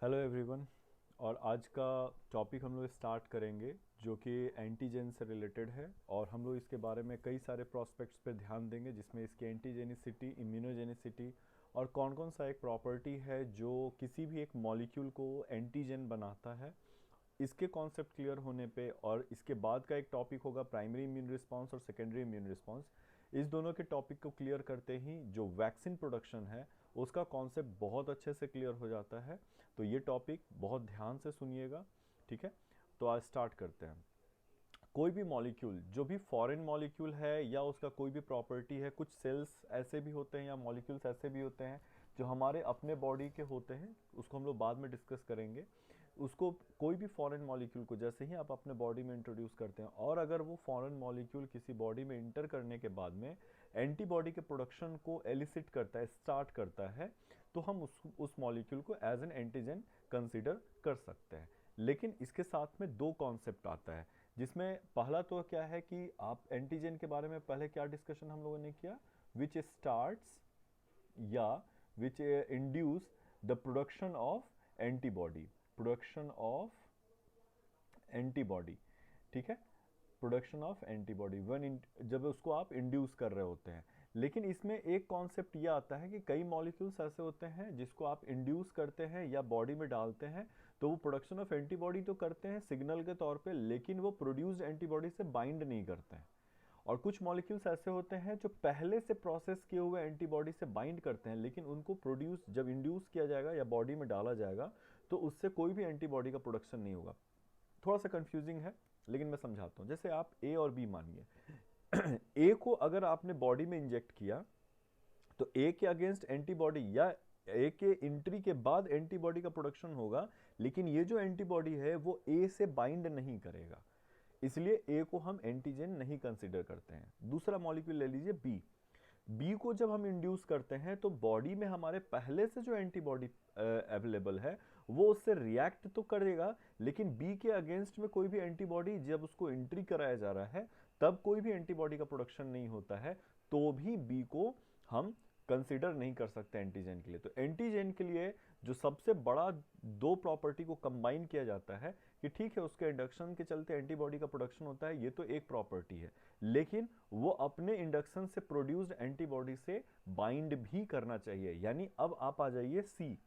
Hello everyone. और आज का टॉपिक हम लोग स्टार्ट करेंगे जो कि एंटीजन से रिलेटेड है, और हम लोग इसके बारे में कई सारे प्रोस्पेक्ट्स पे ध्यान देंगे जिसमें इसकी एंटीजेनिसिटी, इम्यूनोजेनिसिटी और कौन कौन सा एक प्रॉपर्टी है जो किसी भी एक मॉलिक्यूल को एंटीजन बनाता है। इसके कॉन्सेप्ट क्लियर होने पे और इसके बाद का एक टॉपिक होगा प्राइमरी इम्यून रिस्पांस और सेकेंडरी इम्यून रिस्पांस। इस दोनों के टॉपिक को क्लियर करते ही जो वैक्सीन प्रोडक्शन है उसका कॉन्सेप्ट बहुत अच्छे से क्लियर हो जाता है। तो ये टॉपिक बहुत ध्यान से सुनिएगा, ठीक है। तो आज स्टार्ट करते हैं। कोई भी मॉलिक्यूल जो भी फॉरेन मॉलिक्यूल है या उसका कोई भी प्रॉपर्टी है, कुछ सेल्स ऐसे भी होते हैं या मॉलिक्यूल्स ऐसे भी होते हैं जो हमारे अपने बॉडी के होते हैं, उसको हम लोग बाद में डिस्कस करेंगे। उसको कोई भी फॉरेन मॉलिक्यूल को जैसे ही आप अपने बॉडी में इंट्रोड्यूस करते हैं और अगर वो फॉरेन मॉलिक्यूल किसी बॉडी में इंटर करने के बाद में एंटीबॉडी के प्रोडक्शन को एलिसिट करता है, स्टार्ट करता है, तो हम उस मॉलिक्यूल को एज एन एंटीजन कंसिडर कर सकते हैं। लेकिन इसके साथ में दो कॉन्सेप्ट आता है, जिसमें पहला तो क्या है कि आप एंटीजन के बारे में पहले क्या डिस्कशन हम लोगों ने किया, विच स्टार्ट्स या which induce the production of antibody, production of antibody, ठीक है। प्रोडक्शन ऑफ एंटीबॉडी वन, जब उसको आप इंड्यूस कर रहे होते हैं। लेकिन इसमें एक कॉन्सेप्ट ये आता है कि कई मॉलिक्यूल्स ऐसे होते हैं जिसको आप इंड्यूस करते हैं या बॉडी में डालते हैं, तो वो प्रोडक्शन ऑफ एंटीबॉडी तो करते हैं सिग्नल के तौर पे, लेकिन वो प्रोड्यूस्ड एंटीबॉडी से बाइंड नहीं करते हैं। और कुछ मॉलिक्यूल्स ऐसे होते हैं जो पहले से प्रोसेस किए हुए एंटीबॉडी से बाइंड करते हैं, लेकिन उनको प्रोड्यूस जब इंड्यूस किया जाएगा या बॉडी में डाला जाएगा तो उससे कोई भी एंटीबॉडी का प्रोडक्शन नहीं होगा। थोड़ा सा कंफ्यूजिंग है लेकिन मैं समझाता हूं। जैसे आप ए और बी मानिए, ए को अगर आपने बॉडी में इंजेक्ट किया तो ए के अगेंस्ट एंटीबॉडी या ए के एंट्री के बाद एंटीबॉडी का प्रोडक्शन होगा, लेकिन ये जो एंटीबॉडी है वो ए से बाइंड नहीं करेगा, इसलिए ए को हम एंटीजन नहीं कंसीडर करते हैं। दूसरा मॉलिक्यूल ले लीजिए बी। बी को जब हम इंड्यूस करते हैं तो बॉडी में हमारे पहले से जो एंटीबॉडी अवेलेबल है वो उससे रिएक्ट तो करेगा, लेकिन बी के अगेंस्ट में कोई भी एंटीबॉडी जब उसको एंट्री कराया जा रहा है तब कोई भी एंटीबॉडी का प्रोडक्शन नहीं होता है, तो भी बी को हम कंसीडर नहीं कर सकते एंटीजन के लिए। तो एंटीजन के लिए जो सबसे बड़ा दो प्रॉपर्टी को कंबाइन किया जाता है कि ठीक है उसके इंडक्शन के चलते एंटीबॉडी का प्रोडक्शन होता है, ये तो एक प्रॉपर्टी है, लेकिन वो अपने इंडक्शन से प्रोड्यूस्ड एंटीबॉडी से बाइंड भी करना चाहिए। यानी अब आप आ जाइए सी,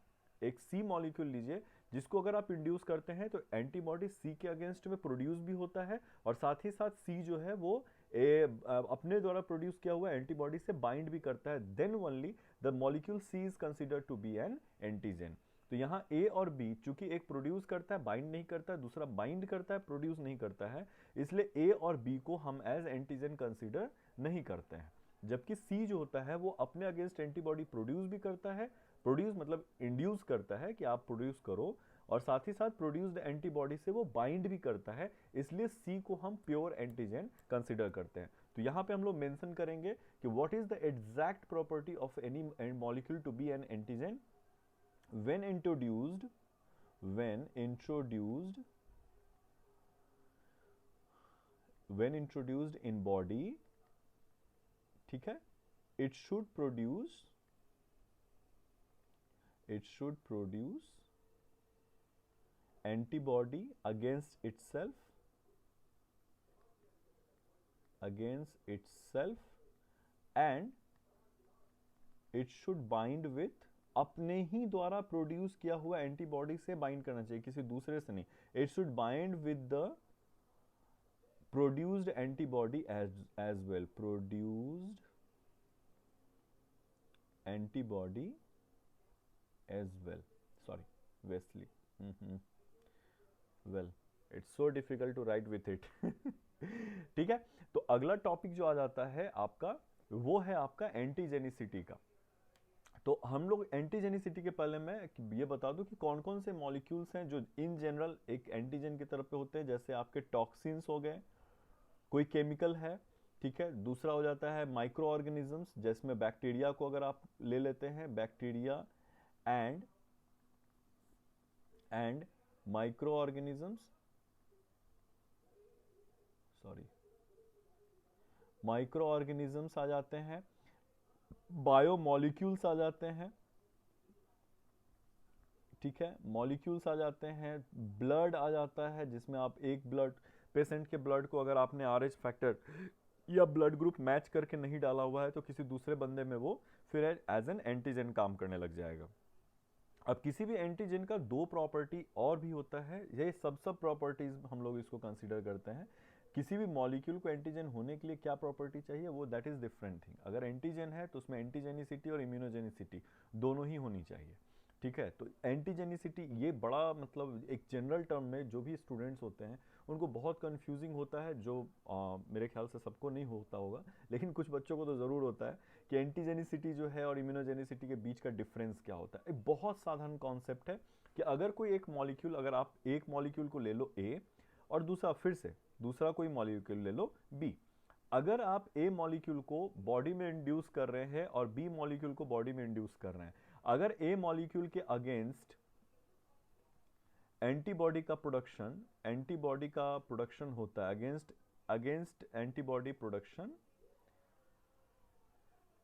एक सी मॉलिक्यूल लीजिए जिसको अगर आप इंड्यूस करते हैं तो एंटीबॉडी सी के अगेंस्ट में प्रोड्यूस भी होता है और साथ ही साथ सी जो है वो अपने द्वारा प्रोड्यूस किया हुआ एंटीबॉडी से बाइंड भी करता है, then only the molecule C is considered to be an antigen. तो यहां ए और बी चूंकि एक प्रोड्यूस करता है बाइंड नहीं करता है, दूसरा बाइंड करता है प्रोड्यूस नहीं करता है, इसलिए ए और बी को हम एज एंटीजन कंसिडर नहीं करते हैं। जबकि सी जो होता है वो अपने अगेंस्ट एंटीबॉडी प्रोड्यूस भी करता है, प्रोड्यूस मतलब इंड्यूस करता है कि आप प्रोड्यूस करो, और साथ ही साथ प्रोड्यूस्ड एंटीबॉडी से वो बाइंड भी करता है, इसलिए सी को हम प्योर एंटीजन कंसिडर करते हैं। तो यहां पे हम लोग मेंशन करेंगे कि what is the exact property of any molecule to be an antigen when introduced when introduced when introduced in body, ठीक है। it should produce it should produce antibody against itself and it should bind with, अपने ही द्वारा produce किया हुआ antibody से bind करना चाहिए, किसी दूसरे से नहीं। It should bind with the produced antibody as well, produced antibody as well, sorry वेस्ली, well it's so difficult to write with it. ठीक है। तो अगला टॉपिक जो आ जाता है आपका वो है आपका एंटीजेनिसिटी का। तो हम लोग एंटीजेनिसिटी के पहले मैं ये बता दूं कि कौन कौन से मॉलिक्यूल्स हैं जो इन जनरल एक एंटीजन की तरफ पे होते हैं। जैसे आपके टॉक्सिन्स हो गए, कोई केमिकल है, ठीक है। दूसरा हो जाता है माइक्रो ऑर्गेनिजम्स, जिसमें बैक्टीरिया को अगर आप ले लेते हैं, bacteria and micro organisms, sorry micro organisms आ जाते हैं, बायोमोलिक्यूल्स आ जाते हैं, ठीक है, मॉलिक्यूल्स आ जाते हैं, ब्लड आ जाता है जिसमें आप एक ब्लड पेशेंट के ब्लड को अगर आपने RH फैक्टर या ब्लड ग्रुप मैच करके नहीं डाला हुआ है तो किसी दूसरे बंदे में वो फिर एज एन एंटीजन काम करने लग जाएगा। अब किसी भी एंटीजन का दो प्रॉपर्टी और भी होता है, ये सब प्रॉपर्टीज हम लोग इसको कंसीडर करते हैं। किसी भी मॉलिक्यूल को एंटीजन होने के लिए क्या प्रॉपर्टी चाहिए, वो दैट इज डिफरेंट थिंग। अगर एंटीजन है तो उसमें एंटीजेनिसिटी और इम्यूनोजेनिसिटी दोनों ही होनी चाहिए। ठीक है, तो एंटीजेनिसिटी ये बड़ा मतलब एक जनरल टर्म में जो भी स्टूडेंट्स होते हैं उनको बहुत कंफ्यूजिंग होता है, जो मेरे ख्याल से सबको नहीं होता होगा, लेकिन कुछ बच्चों को तो ज़रूर होता है कि एंटीजेनिसिटी जो है और इम्यूनोजेनिसिटी के बीच का डिफरेंस क्या होता है। एक बहुत साधारण कॉन्सेप्ट है कि अगर कोई एक मॉलिक्यूल, अगर आप एक मॉलिक्यूल को ले लो ए और दूसरा फिर से दूसरा कोई मॉलिक्यूल ले लो बी, अगर आप ए मॉलिक्यूल को बॉडी में इंड्यूस कर रहे हैं और बी मॉलिक्यूल को बॉडी में इंड्यूस कर रहे हैं, अगर ए मॉलिक्यूल के अगेंस्ट एंटीबॉडी का प्रोडक्शन होता है, अगेंस्ट एंटीबॉडी प्रोडक्शन,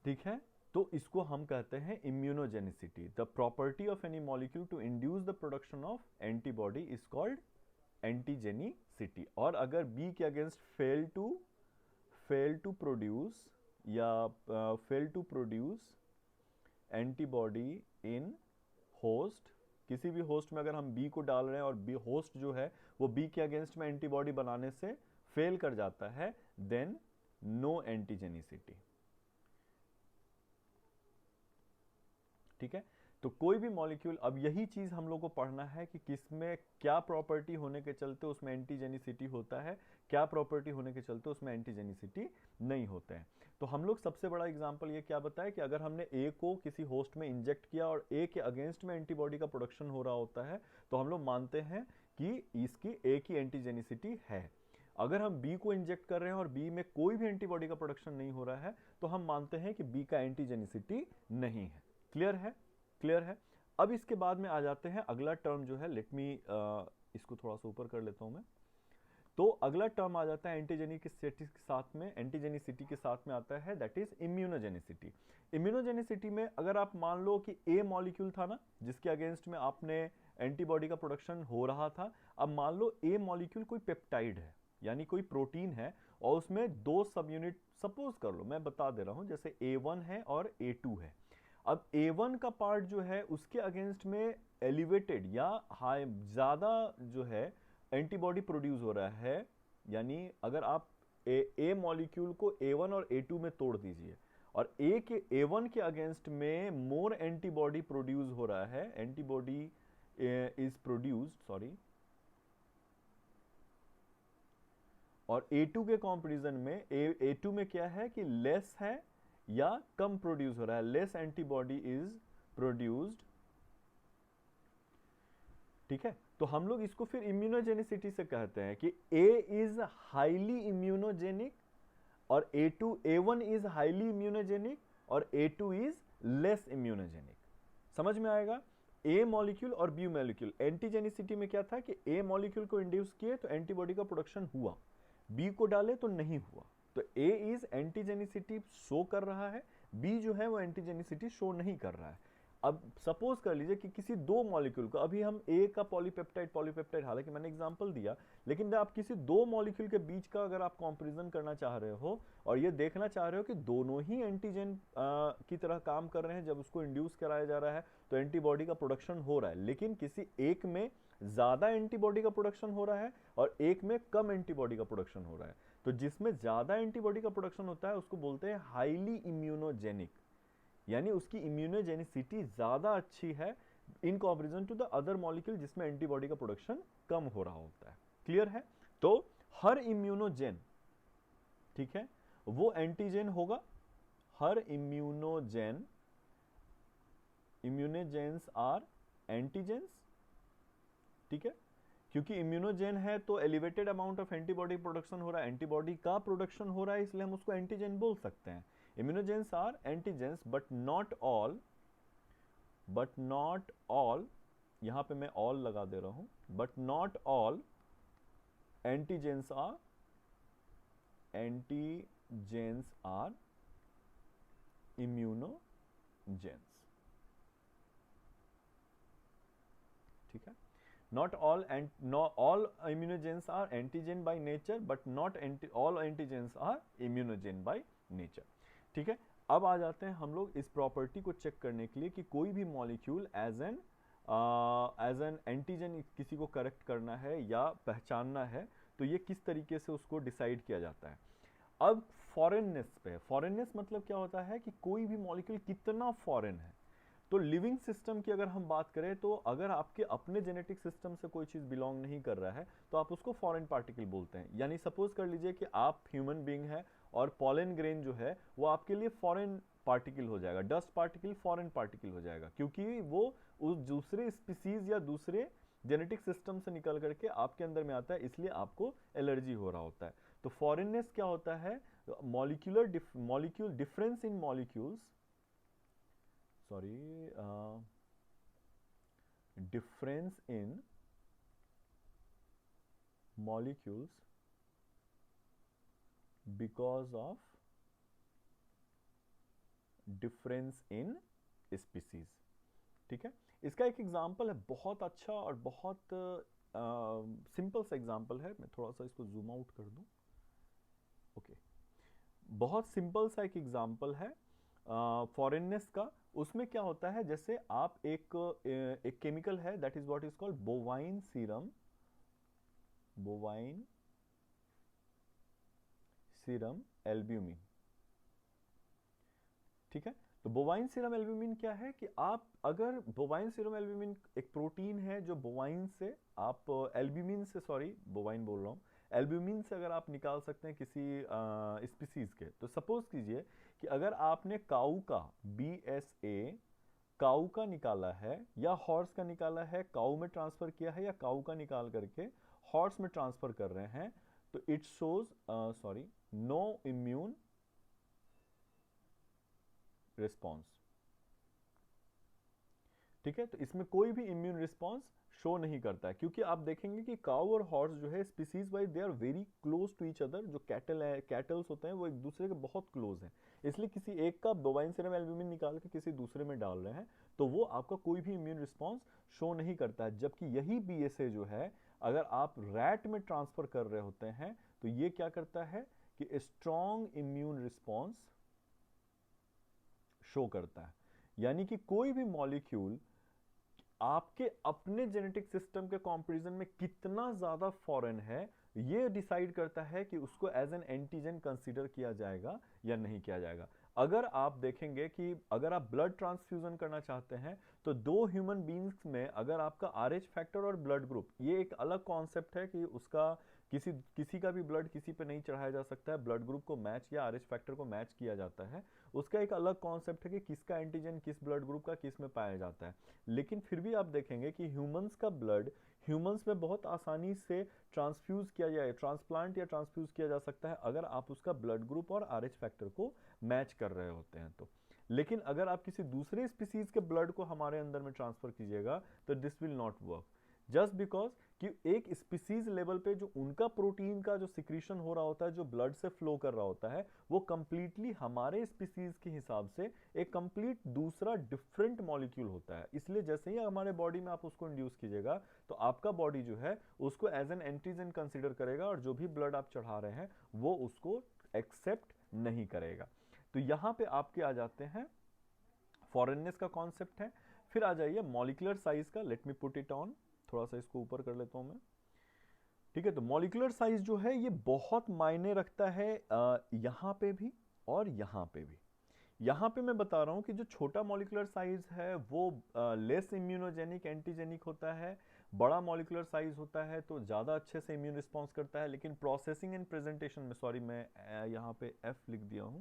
ठीक है, तो इसको हम कहते हैं immunogenicity. The property of any molecule to induce the production of antibody is called antigenicity. और अगर बी के against fail to produce antibody in host, किसी भी होस्ट में अगर हम बी को डाल रहे हैं और बी होस्ट जो है वो बी के अगेंस्ट में एंटीबॉडी बनाने से फेल कर जाता है, देन नो एंटीजेनिसिटी। ठीक है, तो कोई भी मॉलिक्यूल, अब यही चीज हम लोग को पढ़ना है कि किसमें क्या प्रॉपर्टी होने के चलते उसमें एंटीजेनिसिटी होता है, क्या प्रॉपर्टी होने के चलते उसमें एंटीजेनिसिटी नहीं होते हैं। तो हम लोग सबसे बड़ा एग्जांपल ये क्या बताया कि अगर हमने ए को किसी होस्ट में इंजेक्ट किया और ए के अगेंस्ट में एंटीबॉडी का प्रोडक्शन हो रहा होता है, तो हम लोग मानते हैं कि इसकी ए की एंटीजेनिसिटी है। अगर हम बी को इंजेक्ट कर रहे हैं और बी में कोई भी एंटीबॉडी का प्रोडक्शन नहीं हो रहा है, तो हम मानते हैं कि बी का एंटीजेनिसिटी नहीं है। क्लियर है? क्लियर है। अब इसके बाद में आ जाते हैं अगला टर्म जो है, लेट मी इसको थोड़ा सा ऊपर कर लेता हूं मैं। तो अगला टर्म आ जाता है एंटीजेनिसिटी के साथ में, एंटीजेनिसिटी के साथ में आता है दैट इज इम्यूनोजेनिसिटी। इम्यूनोजेनिसिटी में अगर आप मान लो कि ए मॉलिक्यूल था ना जिसके अगेंस्ट में आपने एंटीबॉडी का प्रोडक्शन हो रहा था, अब मान लो ए मॉलिक्यूल कोई पेप्टाइड है यानी कोई प्रोटीन है और उसमें दो सब यूनिट, सपोज कर लो, मैं बता दे रहा हूं, जैसे A1 है और A2 है। अब A1 का पार्ट जो है उसके अगेंस्ट में एलिवेटेड या हाई ज्यादा जो है एंटीबॉडी प्रोड्यूस हो रहा है, यानी अगर आप ए मॉलिक्यूल को A1 और A2 में तोड़ दीजिए और A1 के अगेंस्ट में मोर एंटीबॉडी प्रोड्यूस हो रहा है, एंटीबॉडी इज प्रोड्यूस्ड, सॉरी, और A2 के कंपैरिजन में A2 में क्या है कि लेस है या कम प्रोड्यूस हो रहा है, लेस एंटीबॉडी इज प्रोड्यूस्ड। ठीक है, तो हम लोग इसको फिर इम्यूनोजेनिसिटी से कहते हैं कि A इज हाईली इम्यूनोजेनिक और A1 इज हाईली इम्यूनोजेनिक और A2 इज लेस इम्यूनोजेनिक। समझ में आएगा? ए मॉलिक्यूल और बी मॉलिक्यूल, एंटीजेनिसिटी में क्या था कि ए मॉलिक्यूल को इंड्यूस किए तो एंटीबॉडी का प्रोडक्शन हुआ, बी को डाले तो नहीं हुआ, तो ए इज एंटीजेनिसिटी शो कर रहा है, बी जो है वो एंटीजेनिसिटी शो नहीं कर रहा है। अब सपोज कर लीजिए कि किसी दो मॉलिक्यूल को, अभी हम ए का पॉलीपेप्टाइड हालांकि मैंने एग्जांपल दिया, लेकिन आप किसी दो मॉलिक्यूल के बीच का अगर आप कंपैरिजन करना चाह रहे हो और ये देखना चाह रहे हो कि दोनों ही एंटीजन की तरह काम कर रहे हैं, जब उसको इंड्यूस कराया जा रहा है तो एंटीबॉडी का प्रोडक्शन हो रहा है, लेकिन किसी एक में ज्यादा एंटीबॉडी का प्रोडक्शन हो रहा है और एक में कम एंटीबॉडी का प्रोडक्शन हो रहा है, तो जिसमें ज्यादा एंटीबॉडी का प्रोडक्शन होता है उसको बोलते हैं हाईली इम्यूनोजेनिक, यानी उसकी इम्यूनोजेनिसिटी ज्यादा अच्छी है in comparison to the other molecule जिसमें एंटीबॉडी का प्रोडक्शन कम हो रहा होता है। क्लियर है? तो हर इम्यूनोजेन, ठीक है, वो एंटीजन होगा, हर इम्यूनोजेंस आर एंटीजेंस। ठीक है, क्योंकि इम्यूनोजेन है तो elevated amount of antibody production हो रहा है, एंटीबॉडी का प्रोडक्शन हो रहा है, इसलिए हम उसको एंटीजन बोल सकते हैं। Immunogens are antigens but not all, यहां पे मैं ऑल लगा दे रहा हूं, but not all antigens are immunogens. Not all and no all immunogens are antigen by nature, but not all antigens are immunogen by nature. ठीक है, अब आ जाते हैं हम लोग इस प्रॉपर्टी को चेक करने के लिए कि कोई भी मॉलिक्यूल एज एन एंटीजन किसी को करेक्ट करना है या पहचानना है, तो ये किस तरीके से उसको डिसाइड किया जाता है। अब फॉरेननेस पे, फॉरेननेस मतलब क्या होता है कि कोई भी मॉलिक्यूल कितना फॉरेन है। तो लिविंग सिस्टम की अगर हम बात करें, तो अगर आपके अपने जेनेटिक सिस्टम से कोई चीज बिलोंग नहीं कर रहा है तो आप उसको फॉरेन पार्टिकल बोलते हैं। यानी सपोज कर लीजिए कि आप ह्यूमन बीइंग है और पॉलन ग्रेन जो है वो आपके लिए फॉरेन पार्टिकल हो जाएगा, डस्ट पार्टिकल फॉरेन पार्टिकल हो जाएगा, क्योंकि वो उस दूसरे स्पीसीज या दूसरे जेनेटिक सिस्टम से निकल करके आपके अंदर में आता है, इसलिए आपको एलर्जी हो रहा होता है। तो फॉरेननेस क्या होता है, molecule difference in molecules, sorry, difference in molecules because of difference in species। ठीक है, इसका एक एग्जांपल है बहुत अच्छा और बहुत सिंपल सा एग्जांपल है। मैं थोड़ा सा इसको जूम आउट कर दूं। ओके, बहुत सिंपल सा एक एग्जांपल है फॉरेननेस का। उसमें क्या होता है, जैसे आप एक केमिकल है that is what is called bovine serum, bovine serum albumin. ठीक है, तो बोवाइन सीरम एल्ब्यूमिन क्या है कि आप अगर बोवाइन सीरम एल्ब्यूमिन एक प्रोटीन है जो बोवाइन से आप एल्ब्यूमिन से, सॉरी बोवाइन बोल रहा हूँ, एल्ब्यूमिन से अगर आप निकाल सकते हैं किसी स्पीसीज के, तो सपोज कीजिए कि अगर आपने काऊ का BSA काऊ का निकाला है या हॉर्स का निकाला है, काऊ में ट्रांसफर किया है या काऊ का निकाल करके हॉर्स में ट्रांसफर कर रहे हैं, तो it shows sorry no immune response. ठीक है, तो इसमें कोई भी इम्यून रिस्पॉन्स शो नहीं करता है, क्योंकि आप देखेंगे कि काऊ और हॉर्स जो है species wise they are very close to each other. जो कैटल है, कैटल्स होते हैं वो एक दूसरे के बहुत क्लोज हैं, इसलिए किसी एक का बोवाइन सीरम एल्ब्यूमिन निकाल के किसी दूसरे में डाल रहे हैं तो वो आपका कोई भी इम्यून रिस्पॉन्स शो नहीं करता है। जबकि यही BSA जो है अगर आप रैट में ट्रांसफर कर रहे होते हैं तो ये क्या करता है कि स्ट्रॉन्ग इम्यून रिस्पॉन्स शो करता है। यानी कि कोई भी मॉलिक्यूल आपके अपने जेनेटिक सिस्टम के कंपैरिजन में कितना ज्यादा फॉरेन है, ये डिसाइड करता है कि उसको एज एन एंटीजन कंसीडर किया जाएगा या नहीं किया जाएगा। अगर आप देखेंगे कि अगर आप ब्लड ट्रांसफ्यूजन करना चाहते हैं तो दो ह्यूमन बीइंग्स में अगर आपका RH फैक्टर और ब्लड ग्रुप, ये एक अलग कॉन्सेप्ट है कि उसका किसी का भी ब्लड किसी पे नहीं चढ़ाया जा सकता है, ब्लड ग्रुप को मैच या RH फैक्टर को मैच किया जाता है, उसका एक अलग कॉन्सेप्ट है कि किसका एंटीजन किस ब्लड ग्रुप का किस में पाया जाता है। लेकिन फिर भी आप देखेंगे कि ह्यूमंस का ब्लड ह्यूमंस में बहुत आसानी से ट्रांसफ्यूज किया जाए, ट्रांसप्लांट या ट्रांसफ्यूज किया जा सकता है अगर आप उसका ब्लड ग्रुप और RH फैक्टर को मैच कर रहे होते हैं तो। लेकिन अगर आप किसी दूसरे स्पीसीज के ब्लड को हमारे अंदर में ट्रांसफर कीजिएगा तो this will not work, just because कि एक स्पीसीज लेवल पे जो उनका प्रोटीन का जो सिक्रीशन हो रहा होता है, जो ब्लड से फ्लो कर रहा होता है, वो कंप्लीटली हमारे स्पीसीज के हिसाब से एक कंप्लीट दूसरा डिफरेंट मॉलिक्यूल होता है। इसलिए जैसे ही हमारे बॉडी में आप उसको इंड्यूस कीजिएगा तो आपका बॉडी जो है उसको एज एन एंटीजन कंसीडर करेगा और जो भी ब्लड आप चढ़ा रहे हैं वो उसको एक्सेप्ट नहीं करेगा। तो यहां पे आपके आ जाते हैं फॉरेननेस का कॉन्सेप्ट है। फिर आ जाइए मॉलिक्यूलर साइज का, let me put it on, थोड़ा सा इसको ऊपर कर लेता हूं मैं। ठीक है, तो मॉलिक्यूलर साइज जो है ये बहुत मायने रखता है यहां पे भी और यहां पे भी। यहां पे मैं बता रहा हूं कि जो छोटा मॉलिक्यूलर साइज है वो लेस इम्यूनोजेनिक एंटीजेनिक होता है, बड़ा मॉलिक्यूलर साइज होता है तो ज्यादा अच्छे से इम्यून रिस्पॉन्स करता है। लेकिन प्रोसेसिंग एंड प्रेजेंटेशन में, सॉरी मैं यहां पे F लिख दिया हूं,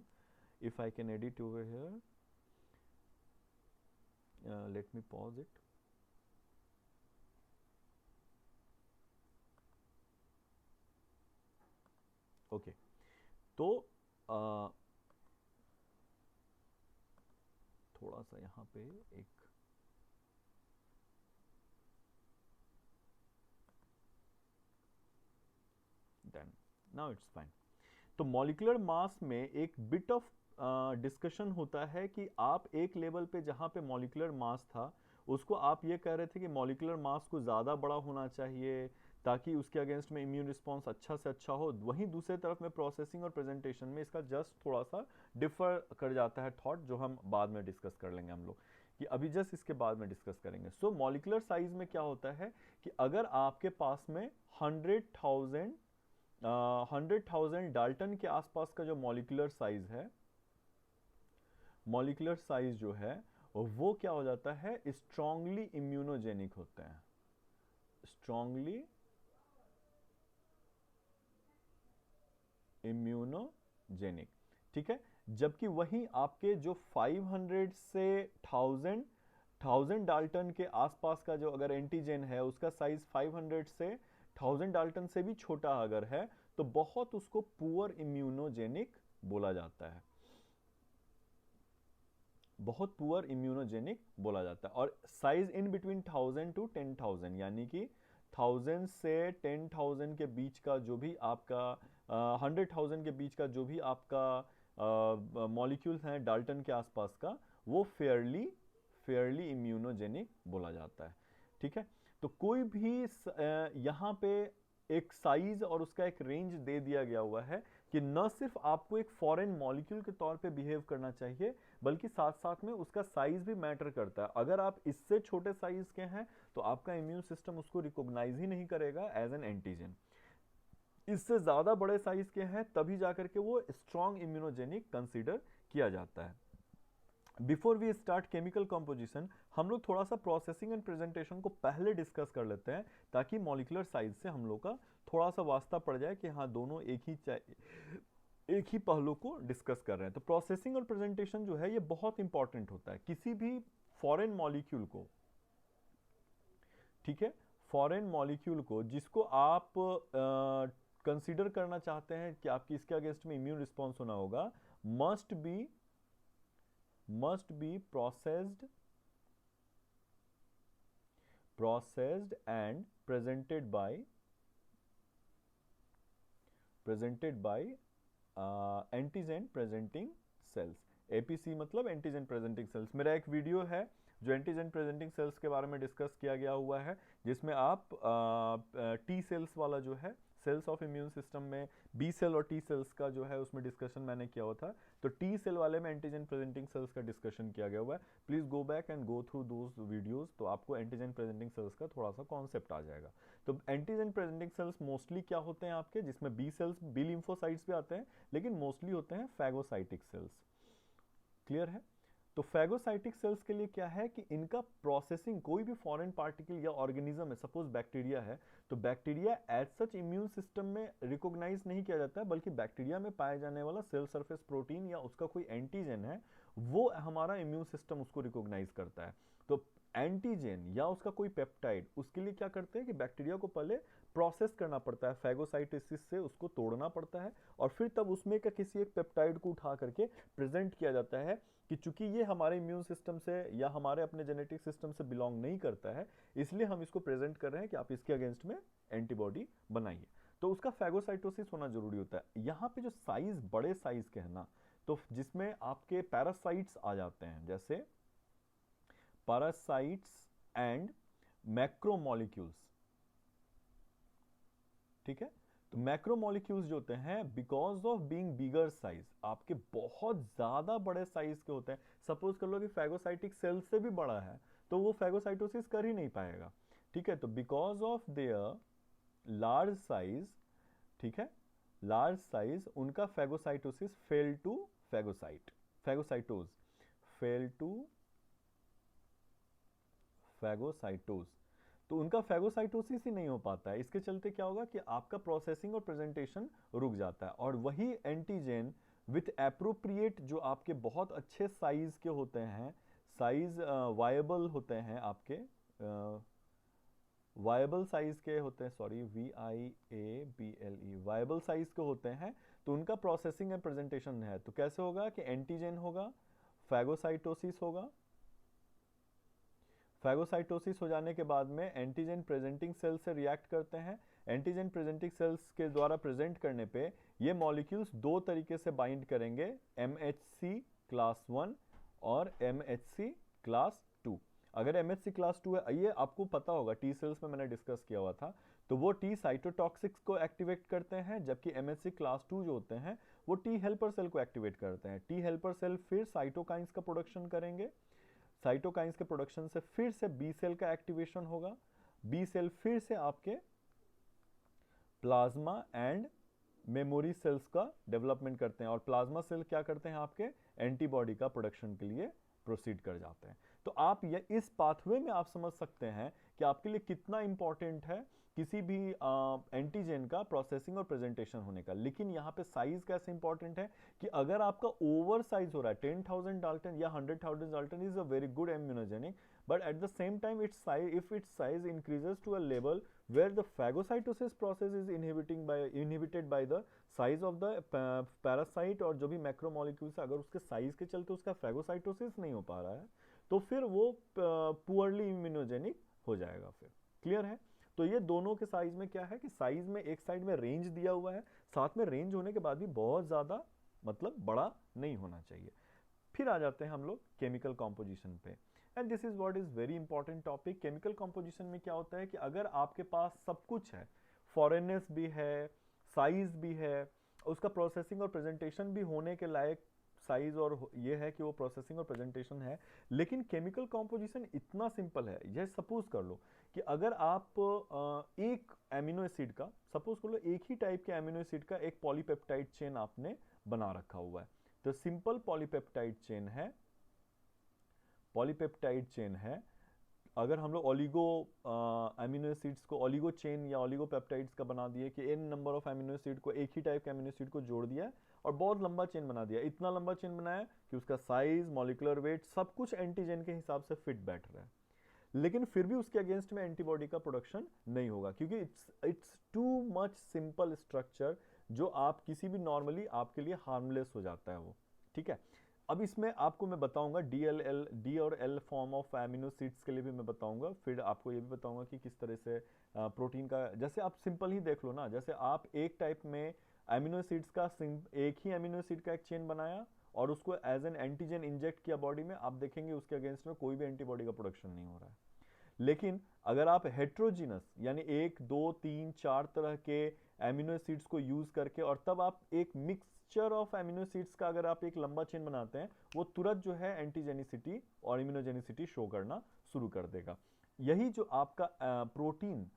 if I can edit over here, let me pause it. Okay, तो थोड़ा सा यहाँ पे एक डन, नाउ इट्स फाइन। तो मॉलिक्यूलर मास में एक बिट ऑफ डिस्कशन होता है कि आप एक लेवल पे जहां पे मॉलिक्यूलर मास था उसको आप ये कह रहे थे कि मॉलिक्यूलर मास को ज़्यादा बड़ा होना चाहिए ताकि उसके अगेंस्ट में इम्यून रिस्पॉन्स अच्छा से अच्छा हो। वहीं दूसरे तरफ में प्रोसेसिंग और प्रेजेंटेशन में इसका जस्ट थोड़ा सा डिफर कर जाता है थॉट, जो हम बाद में डिस्कस कर लेंगे हम लोग, कि अभी जस्ट इसके बाद में डिस्कस करेंगे। सो मॉलिक्यूलर साइज में क्या होता है कि अगर आपके पास में 100,000 डाल्टन के आसपास का जो मॉलिक्यूलर साइज है, मॉलिक्यूलर साइज जो है वो क्या हो जाता है, स्ट्रांगली इम्यूनोजेनिक होते हैं, स्ट्रांगली इम्यूनोजेनिक, ठीक है। जबकि वहीं आपके जो 500 से 1000 डाल्टन के आसपास का जो अगर एंटीजन है उसका साइज 500 से 1000 डाल्टन से भी छोटा अगर है तो बहुत उसको पुअर इम्यूनोजेनिक बोला जाता है, बहुत पुअर इम्यूनोजेनिक बोला जाता है। और साइज इन बिटवीन 1000 टू 10,000, यानी कि 1000 से 10,000 के बीच का जो भी आपका 100,000 के बीच का जो भी आपका मॉलिक्यूल्स हैं डाल्टन के आसपास का, वो फेयरली इम्यूनोजेनिक बोला जाता है, ठीक है। तो कोई भी यहाँ पे एक साइज और उसका एक रेंज दे दिया गया हुआ है कि न सिर्फ आपको एक फॉरेन मॉलिक्यूल के तौर पे बिहेव करना चाहिए, बल्कि साथ साथ में उसका साइज भी मैटर करता है। अगर आप इससे छोटे साइज के हैं तो आपका इम्यून सिस्टम उसको रिकॉग्नाइज ही नहीं करेगा एज एन एंटीजन। इससे ज्यादा बड़े साइज के हैं तभी जाकर के वो स्ट्रॉन्ग इम्यूनोजेनिक कंसीडर किया जाता है। Before we start chemical composition, हम लोग थोड़ा सा प्रोसेसिंग एंड प्रेजेंटेशन को पहले डिस्कस कर लेते हैं ताकि मॉलिक्यूलर साइज से हम लोग का थोड़ा सा वास्ता पड़ जाए कि हाँ दोनों एक ही पहलू को डिस्कस कर रहे हैं। तो प्रोसेसिंग और प्रेजेंटेशन जो है ये बहुत इंपॉर्टेंट होता है किसी भी फॉरेन मॉलिक्यूल को, ठीक है। फॉरेन मॉलिक्यूल को जिसको आप कंसीडर करना चाहते हैं कि आपकी इसके अगेंस्ट में इम्यून रिस्पॉन्स होना होगा, must be processed and presented by antigen presenting sales. APC मतलब एंटीजन प्रेजेंटिंग सेल्स। मेरा एक वीडियो है जो एंटीजन प्रेजेंटिंग सेल्स के बारे में डिस्कस किया गया हुआ है, जिसमें आप टी सेल्स वाला जो है सेल्स ऑफ इम्यून सिस्टम में बी सेल और टी सेल्स का जो है उसमें डिस्कशन मैंने किया हुआ था। तो टी सेल वाले में एंटीजन प्रेजेंटिंग सेल्स का डिस्कशन किया गया हुआ है। Please go back and go through those videos, तो आपको एंटीजन प्रेजेंटिंग सेल्स का थोड़ा सा कॉन्सेप्ट आ जाएगा। तो एंटीजन प्रेजेंटिंग सेल्स मोस्टली क्या होते हैं आपके, जिसमें बी सेल्स, बी लिम्फोसाइट्स भी आते हैं, लेकिन मोस्टली होते हैं फैगोसाइटिक सेल्स। क्लियर है। तो फैगोसाइटिक सेल्स के लिए क्या है कि इनका प्रोसेसिंग, कोई भी फॉरेन पार्टिकल या ऑर्गेनिज्म है, सपोज बैक्टीरिया है, तो bacteria as such immune system में रिकॉग्नाइज नहीं किया जाता है, बल्कि बैक्टीरिया में पाया जाने वाला सेल सरफेस प्रोटीन या उसका कोई एंटीजन है वो हमारा इम्यून सिस्टम उसको रिकॉग्नाइज करता है। तो एंटीजन या उसका कोई पेप्टाइड, उसके लिए क्या करते हैं कि बैक्टीरिया को पहले प्रोसेस करना पड़ता है, फैगोसाइटोसिस से उसको तोड़ना पड़ता है, और फिर तब उसमें का किसी एक पेप्टाइड को उठा करके प्रेजेंट किया जाता है कि चूंकि ये हमारे इम्यून सिस्टम से या हमारे अपने जेनेटिक सिस्टम से बिलोंग नहीं करता है, इसलिए हम इसको प्रेजेंट कर रहे हैं कि आप इसके अगेंस्ट में एंटीबॉडी बनाइए। तो उसका फैगोसाइटोसिस होना जरूरी होता है। यहाँ पे जो साइज, बड़े साइज के है ना, तो जिसमें आपके पैरासाइट्स आ जाते हैं, जैसे पैरासाइट्स एंड मैक्रोमोलिक्यूल्स, ठीक है। तो मैक्रोमोलिक्यूल्स जो होते हैं, because of being bigger size, आपके बहुत ज्यादा बड़े साइज के होते हैं। सपोज कर लो कि फैगोसाइटिक सेल से भी बड़ा है तो वो फैगोसाइटोसिस कर ही नहीं पाएगा, ठीक है। तो because of their large size, ठीक है, लार्ज साइज, उनका phagocytosis fail to phagocytose, fail to phagocytose. तो उनका फैगोसाइटोसिस ही नहीं हो पाता है। इसके चलते क्या होगा कि आपका प्रोसेसिंग और प्रेजेंटेशन रुक जाता है, और वही एंटीजन विथ एप्रोप्रिएट, जो आपके बहुत अच्छे साइज के होते हैं, साइज वायबल होते हैं आपके, वायबल साइज के होते हैं, सॉरी VIABLE, वायबल साइज के होते हैं, तो उनका प्रोसेसिंग एंड प्रेजेंटेशन है। तो कैसे होगा कि एंटीजन होगा, फैगोसाइटोसिस होगा, फैगोसाइटोसिस हो जाने के बाद में एंटीजन प्रेजेंटिंग सेल से रिएक्ट करते हैं। एंटीजन प्रेजेंटिंग सेल्स के द्वारा प्रेजेंट करने पे ये मॉलिक्यूल्स दो तरीके से बाइंड करेंगे, MHC क्लास 1 और MHC क्लास 2। अगर MHC क्लास 2 है, ये आपको पता होगा, टी सेल्स में मैंने डिस्कस किया हुआ था, तो वो टी साइटोटॉक्सिक्स को एक्टिवेट करते हैं, जबकि MHC क्लास 2 जो होते हैं वो टी हेल्पर सेल को एक्टिवेट करते हैं। टी हेल्पर सेल फिर साइटोकाइंस का प्रोडक्शन करेंगे, साइटोकाइंस के प्रोडक्शन से फिर से बी सेल का एक्टिवेशन होगा, बी सेल फिर से आपके प्लाज्मा एंड मेमोरी सेल्स का डेवलपमेंट करते हैं, और प्लाज्मा सेल क्या करते हैं, आपके एंटीबॉडी का प्रोडक्शन के लिए प्रोसीड कर जाते हैं। तो आप ये इस पाथवे में आप समझ सकते हैं कि आपके लिए कितना इंपॉर्टेंट है किसी भी एंटीजन का प्रोसेसिंग और प्रेजेंटेशन होने का। लेकिन यहाँ पे साइज कैसे इंपॉर्टेंट है कि अगर आपका ओवर साइज हो रहा है 10,000 डाल्टन या 100,000 Dalton is a very good immunogenic, but at the same time its size, if its size increases to a level where the phagocytosis process is inhibited by the size of the parasite और जो भी macromolecules है, अगर उसके size के चलते उसका phagocytosis नहीं हो पा रहा है तो फिर वो पुअरली इम्यूनोजेनिक हो जाएगा। फिर क्लियर है? तो ये दोनों के साइज में क्या है कि साइज में एक साइड में रेंज दिया हुआ है, साथ में रेंज होने के बाद भी बहुत ज्यादा मतलब बड़ा नहीं होना चाहिए। फिर आ जाते हैं हम लोग केमिकल कॉम्पोजिशन पे, and this is what is very important topic. Chemical composition में क्या होता है कि अगर आपके पास सब कुछ है, फॉरेननेस भी है, साइज भी है, उसका प्रोसेसिंग और प्रेजेंटेशन भी होने के लायक साइज और ये है कि वो प्रोसेसिंग और प्रेजेंटेशन है, लेकिन केमिकल कॉम्पोजिशन इतना सिंपल है। यह सपोज कर लो कि अगर आप एक एमिनो एसिड का, सपोज कर लो एक ही टाइप के एमिनो एसिड का एक पॉलीपेप्टाइड चेन आपने बना रखा हुआ है, तो सिंपल पॉलीपेप्टाइड चेन है, पॉलीपेप्टाइड चेन है। अगर हम लोग ओलिगो एमिनो एसिड्स को ओलिगो चेन या ओलिगो पेप्टाइड्स का बना दिए कि n number of amino acid को, एक ही टाइप के एमिनो एसिड को जोड़ दिया और बहुत लंबा चेन बना दिया, इतना लंबा चेन बनाया कि उसका साइज, मॉलिक्यूलर वेट सब कुछ एंटीजन के हिसाब से फिट बैठ रहा है, लेकिन फिर भी उसके अगेंस्ट में एंटीबॉडी का प्रोडक्शन नहीं होगा, क्योंकि it's too much simple structure जो आप किसी भी नॉर्मली आपके लिए हार्मलेस हो जाता है वो। ठीक है, अब इसमें आपको मैं बताऊंगा डी और L form of amino acids के लिए भी मैं बताऊंगा, फिर आपको ये भी बताऊंगा कि किस तरह से प्रोटीन का, जैसे आप सिंपल ही देख लो ना, जैसे आप एक टाइप में एमिनो एसिड्स का एक ही एमिनो एसिड का एक चेन बनाया और उसको एज एन एंटीजन इंजेक्ट किया बॉडी में, आप देखेंगे उसके अगेंस्ट में कोई भी एंटीबॉडी का प्रोडक्शन नहीं हो रहा है। लेकिन अगर आप हेट्रोजीनस यानी 1, 2, 3, 4 तरह के एमिनो एसिड्स को यूज करके और तब आप एक मिक्सचर ऑफ एमिनो एसिड्स का अगर आप एक लंबा चेन बनाते हैं, वो तुरंत जो है एंटीजेनिसिटी और इम्यूनोजेनिसिटी शो करना शुरू कर देगा। यही जो आपका protein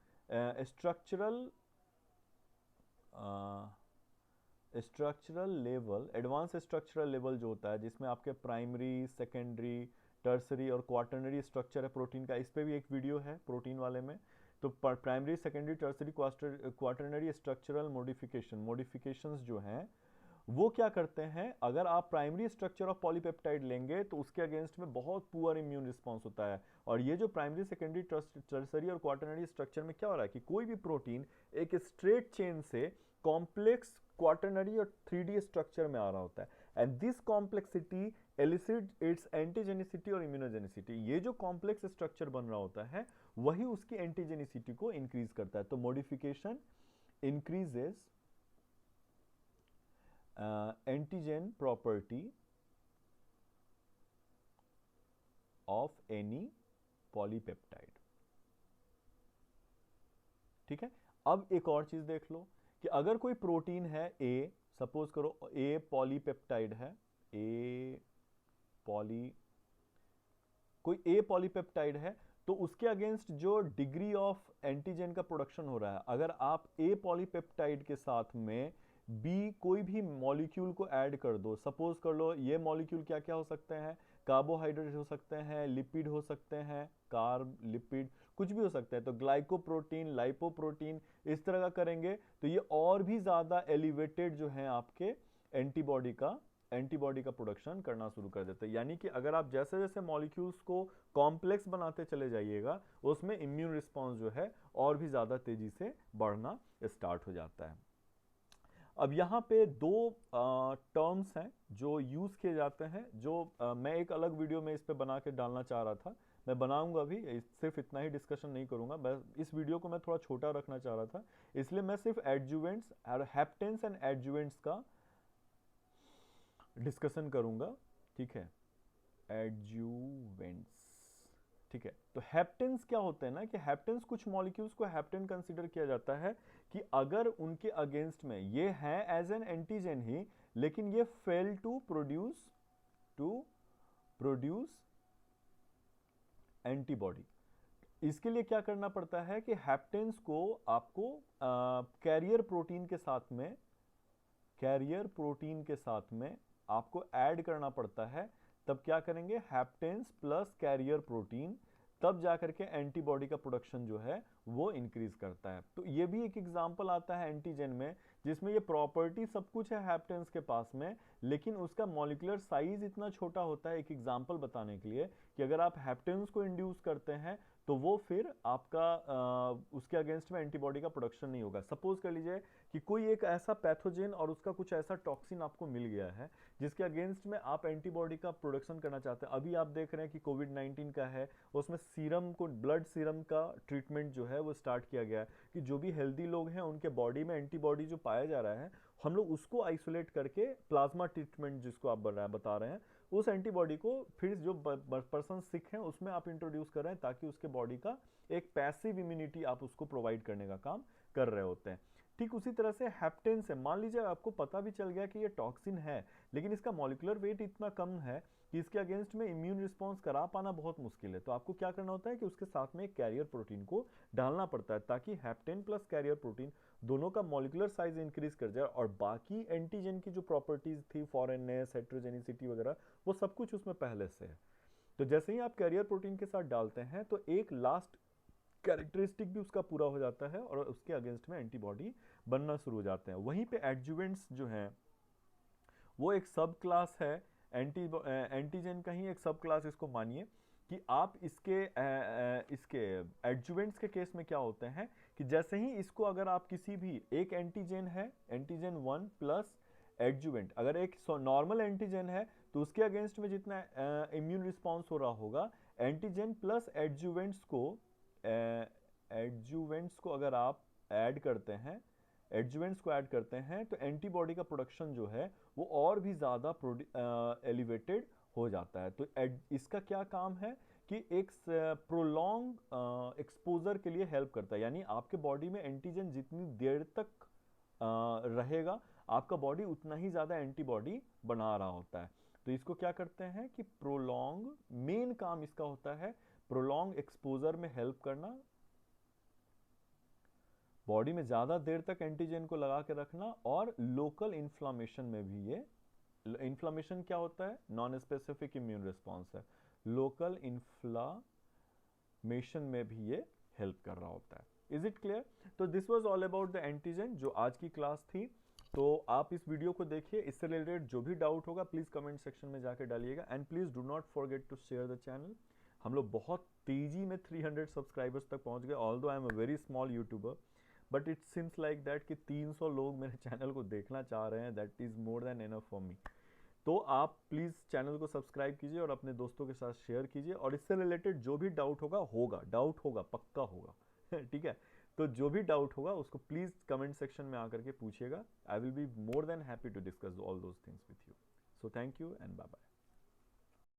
structural level, advance structural level जो होता है, जिसमें आपके प्राइमरी, सेकेंडरी, टर्सरी और क्वाटरनरी स्ट्रक्चर है प्रोटीन का, इस पे भी एक वीडियो है प्रोटीन वाले में। तो primary, secondary, tertiary, quaternary structural modifications जो हैं वो क्या करते हैं, अगर आप प्राइमरी स्ट्रक्चर ऑफ पॉलीपेप्टाइड लेंगे तो उसके अगेंस्ट में बहुत पुअर इम्यून रिस्पॉन्स होता है। और ये जो प्राइमरी, सेकेंडरी, टर्सरी और क्वाटरनरी स्ट्रक्चर में क्या हो रहा है कि कोई भी प्रोटीन एक स्ट्रेट चेन से कॉम्प्लेक्स क्वाटरनरी और 3D स्ट्रक्चर में आ रहा होता है, and this complexity elicit it's antigenicity और इम्यूनोजेनिसिटी। ये जो कॉम्प्लेक्स स्ट्रक्चर बन रहा होता है वही उसकी एंटीजेनिसिटी को इंक्रीज करता है। तो modification increases antigen property of any polypeptide. ठीक है, अब एक और चीज देख लो कि अगर कोई प्रोटीन है ए, सपोज करो ए पॉलीपेप्टाइड है, कोई ए पॉलीपेप्टाइड है, तो उसके अगेंस्ट जो डिग्री ऑफ एंटीजन का प्रोडक्शन हो रहा है, अगर आप ए पॉलीपेप्टाइड के साथ में बी कोई भी मॉलिक्यूल को ऐड कर दो, सपोज कर लो ये मॉलिक्यूल क्या क्या हो सकते हैं, कार्बोहाइड्रेट हो सकते हैं, लिपिड हो सकते हैं, कार्ब, लिपिड कुछ भी हो सकता है, तो ग्लाइकोप्रोटीन, लाइपोप्रोटीन, इस तरह का करेंगे तो ये और भी ज्यादा एलिवेटेड जो है आपके एंटीबॉडी का प्रोडक्शन करना शुरू कर देते हैं। यानी कि अगर आप जैसे जैसे मॉलिक्यूल्स को कॉम्प्लेक्स बनाते चले जाइएगा, उसमें इम्यून रिस्पॉन्स जो है और भी ज्यादा तेजी से बढ़ना स्टार्ट हो जाता है। अब यहाँ पे दो टर्म्स हैं जो यूज किए जाते हैं, जो मैं एक अलग वीडियो में इस पे बना के डालना चाह रहा था, मैं बनाऊंगा भी, सिर्फ इतना ही डिस्कशन नहीं करूंगा, बस इस वीडियो को मैं थोड़ा छोटा रखना चाह रहा था, इसलिए मैं सिर्फ एडजुवेंट्स और हैप्टेंस एंड एडजुवेंट्स का डिस्कशन करूंगा। ठीक है, एडजुवेंट्स, ठीक है। तो हेप्टेन्स क्या होते हैं ना कि हेप्टेन्स, कुछ मॉलिक्यूल्स को हेप्टेन कंसीडर किया जाता है कि अगर उनके अगेंस्ट में ये है एज एन एंटीजन ही, लेकिन ये फेल टू प्रोड्यूस एंटीबॉडी। इसके लिए क्या करना पड़ता है कि हेप्टेन्स को आपको कैरियर प्रोटीन के साथ में आपको ऐड करना पड़ता है। तब क्या करेंगे, हेप्टेन्स प्लस कैरियर प्रोटीन, तब जाकर के एंटीबॉडी का प्रोडक्शन जो है वो इंक्रीज करता है। तो ये भी एक एग्जांपल आता है एंटीजन में जिसमें ये प्रॉपर्टी सब कुछ है हेप्टेन्स के पास में, लेकिन उसका मॉलिक्यूलर साइज इतना छोटा होता है। एक एग्जांपल बताने के लिए कि अगर आप हेप्टेन्स को इंड्यूस करते हैं तो वो फिर आपका उसके अगेंस्ट में एंटीबॉडी का प्रोडक्शन नहीं होगा। सपोज कर लीजिए कि कोई एक ऐसा पैथोजन और उसका कुछ ऐसा टॉक्सिन आपको मिल गया है जिसके अगेंस्ट में आप एंटीबॉडी का प्रोडक्शन करना चाहते हैं। अभी आप देख रहे हैं कि कोविड-19 का है, उसमें सीरम को, ब्लड सीरम का ट्रीटमेंट जो है वो स्टार्ट किया गया है कि जो भी हेल्दी लोग हैं उनके बॉडी में एंटीबॉडी जो पाया जा रहा है, हम लोग उसको आइसोलेट करके प्लाज्मा ट्रीटमेंट जिसको आप बता रहे हैं, उस एंटीबॉडी को फिर जो पर्सन सिक है उसमें आप इंट्रोड्यूस कर रहे हैं ताकि उसके बॉडी का एक पैसिव इम्यूनिटी आप उसको प्रोवाइड करने का काम कर रहे होते हैं। ठीक उसी तरह से हेप्टेन से मान लीजिए आपको पता भी चल गया कि ये टॉक्सिन है, लेकिन इसका मॉलिक्यूलर वेट इतना कम है कि इसके अगेंस्ट में इम्यून रिस्पॉन्स करा पाना बहुत मुश्किल है। तो आपको क्या करना होता है कि उसके साथ में एक कैरियर प्रोटीन को डालना पड़ता है ताकि हेप्टेन प्लस कैरियर प्रोटीन दोनों का मॉलिक्यूलर साइज इंक्रीज कर जाए और बाकी एंटीजन की जो प्रॉपर्टीज थी, फॉरेननेस, हेट्रोजेनिसिटी वगैरह, वो सब कुछ उसमें पहले से है। तो जैसे ही आप कैरियर प्रोटीन के साथ डालते हैं तो एक लास्ट कैरेक्टरिस्टिक भी उसका पूरा हो जाता है और उसके अगेंस्ट में एंटीबॉडी बनना शुरू हो जाते हैं। वहीं पे एडजुवेंट्स जो हैं वो एक सब क्लास है, एंटीजन का ही एक सब क्लास इसको मानिए कि आप इसके एडजुवेंट्स के केस में क्या होते हैं कि जैसे ही इसको अगर आप किसी भी एक एंटीजन है, एंटीजन 1 प्लस एडजुवेंट, अगर एक नॉर्मल एंटीजन है तो उसके अगेंस्ट में जितना इम्यून रिस्पॉन्स हो रहा होगा, एंटीजन प्लस एडजुवेंट्स को अगर आप ऐड करते हैं, एडजुवेंट्स को ऐड करते हैं तो एंटीबॉडी का प्रोडक्शन जो है वो और भी ज़्यादा एलिवेटेड हो जाता है। तो इसका क्या काम है कि एक प्रोलॉन्ग एक्सपोजर के लिए हेल्प करता है, यानी आपके बॉडी में एंटीजन जितनी देर तक रहेगा आपका बॉडी उतना ही ज़्यादा एंटीबॉडी बना रहा होता है। तो इसको क्या करते हैं कि प्रोलॉन्ग, मेन काम इसका होता है प्रोलॉन्ग एक्सपोजर में हेल्प करना, बॉडी में ज़्यादा देर तक एंटीजन को लगा के रखना, और लोकल इन्फ्लामेशन में भी ये, इन्फ्लामेशन क्या होता है, नॉन स्पेसिफिक इम्यून रिस्पॉन्स है, लोकल इन्फ्लामेशन में भी ये हेल्प कर रहा होता है। Is it clear? तो this was all about the antigen जो आज की क्लास थी। तो आप इस वीडियो को देखिए, इससे रिलेटेड जो भी डाउट होगा प्लीज कमेंट सेक्शन में जाकर डालिएगा, and please do not forget to share the channel. हम लोग बहुत तेजी में 300 सब्सक्राइबर्स तक पहुंच गए, although I am a very small YouTuber, but it seems like that कि 300 लोग मेरे चैनल को देखना चाह रहे हैं, that is more than enough for me. तो आप प्लीज़ चैनल को सब्सक्राइब कीजिए और अपने दोस्तों के साथ शेयर कीजिए, और इससे रिलेटेड जो भी डाउट होगा पक्का होगा ठीक है। तो जो भी डाउट होगा उसको प्लीज़ कमेंट सेक्शन में आकर के पूछिएगा। I will be more than happy to discuss all those things with you. So thank you and bye bye.